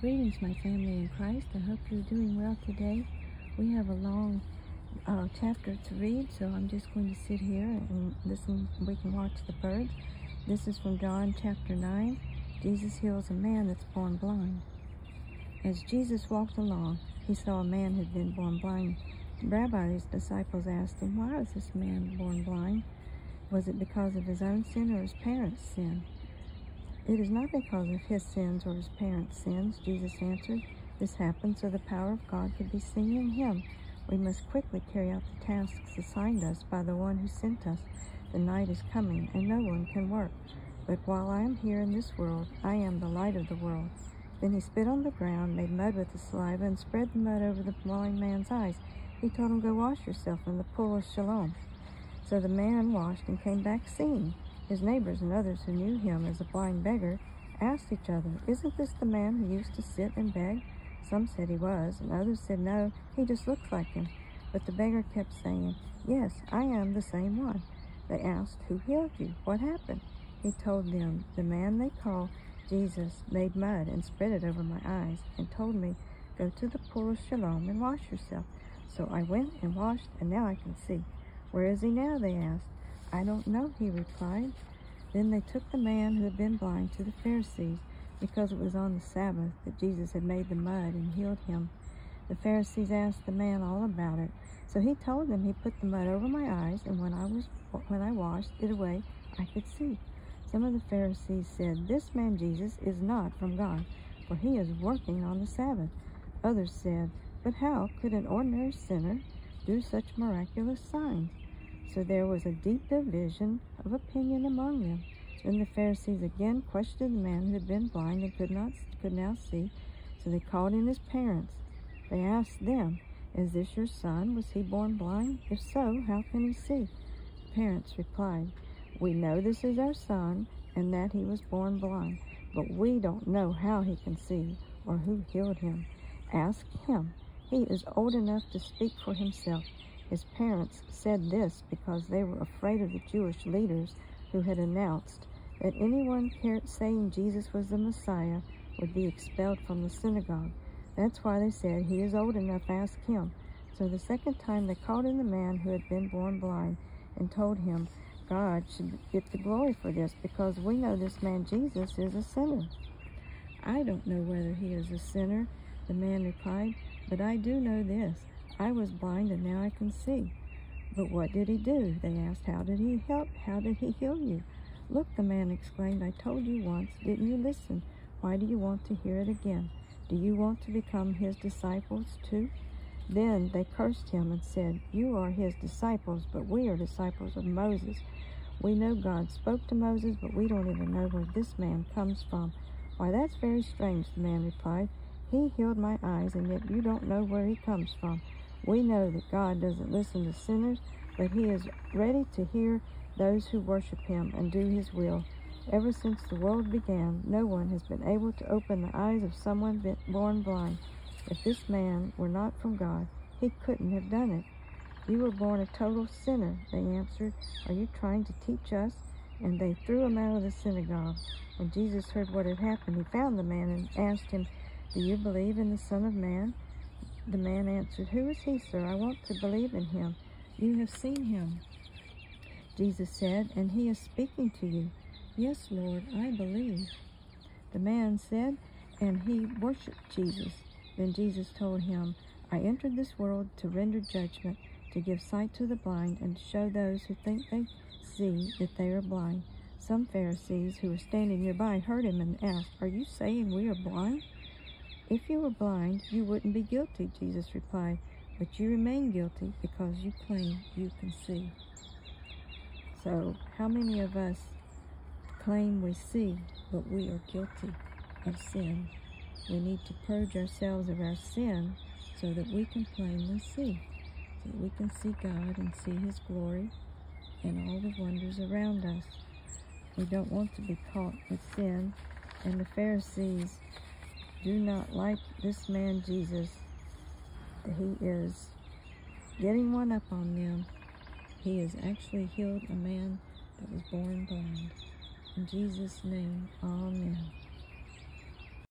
Greetings, my family in Christ. I hope you're doing well today. We have a long chapter to read, so I'm just going to sit here and listen. We can watch the birds. This is from John chapter 9. Jesus heals a man that's born blind. As Jesus walked along, he saw a man who had been born blind. Rabbi's disciples asked him, "Why was this man born blind? Was it because of his own sin or his parents' sin?" "It is not because of his sins or his parents' sins," Jesus answered. "This happened so the power of God could be seen in him. We must quickly carry out the tasks assigned us by the one who sent us. The night is coming, and no one can work. But while I am here in this world, I am the light of the world." Then he spit on the ground, made mud with the saliva, and spread the mud over the blind man's eyes. He told him, "Go wash yourself in the pool of Siloam." So the man washed and came back seeing. His neighbors and others who knew him as a blind beggar asked each other, "Isn't this the man who used to sit and beg?" Some said he was, and others said, "No, he just looks like him." But the beggar kept saying, "Yes, I am the same one." They asked, "Who healed you? What happened?" He told them, "The man they call Jesus made mud and spread it over my eyes and told me, 'Go to the pool of Siloam and wash yourself.' So I went and washed, and now I can see." "Where is he now?" they asked. "I don't know," he replied. Then they took the man who had been blind to the Pharisees, because it was on the Sabbath that Jesus had made the mud and healed him. The Pharisees asked the man all about it. So he told them, "He put the mud over my eyes, and when I washed it away, I could see." Some of the Pharisees said, "This man Jesus is not from God, for he is working on the Sabbath." Others said, "But how could an ordinary sinner do such miraculous signs?" So there was a deep division of opinion among them. Then the Pharisees again questioned the man who had been blind and could now see. So they called in his parents. They asked them, "Is this your son? Was he born blind? If so, how can he see?" The parents replied, "We know this is our son and that he was born blind, but we don't know how he can see or who healed him. Ask him. He is old enough to speak for himself." His parents said this because they were afraid of the Jewish leaders who had announced that anyone saying Jesus was the Messiah would be expelled from the synagogue. That's why they said, "He is old enough, ask him." So the second time they called in the man who had been born blind and told him, "God should get the glory for this, because we know this man Jesus is a sinner." "I don't know whether he is a sinner," the man replied, "but I do know this. I was blind and now I can see." "But what did he do?" they asked. How did he heal you?" "Look," the man exclaimed, "I told you once. Didn't you listen? Why do you want to hear it again? Do you want to become his disciples too?" Then they cursed him and said, "You are his disciples, but we are disciples of Moses. We know God spoke to Moses, but we don't even know where this man comes from." "Why, that's very strange," the man replied. "He healed my eyes, and yet you don't know where he comes from. We know that God doesn't listen to sinners, but he is ready to hear those who worship him and do his will. Ever since the world began, no one has been able to open the eyes of someone born blind. If this man were not from God, he couldn't have done it." "You were born a total sinner," they answered. "Are you trying to teach us?" And they threw him out of the synagogue. When Jesus heard what had happened, he found the man and asked him, "Do you believe in the Son of Man?" The man answered, "Who is he, sir? I want to believe in him." "You have seen him," Jesus said, "and he is speaking to you." "Yes, Lord, I believe," the man said, and he worshiped Jesus. Then Jesus told him, "I entered this world to render judgment, to give sight to the blind, and to show those who think they see that they are blind." Some Pharisees who were standing nearby heard him and asked, "Are you saying we are blind?" "If you were blind, you wouldn't be guilty," Jesus replied. "But you remain guilty because you claim you can see." So, how many of us claim we see, but we are guilty of sin? We need to purge ourselves of our sin so that we can plainly see, so that we can see God and see his glory and all the wonders around us. We don't want to be caught with sin, and the Pharisees do not like this man Jesus. He is getting one up on them. He has actually healed a man that was born blind. In Jesus' name, amen.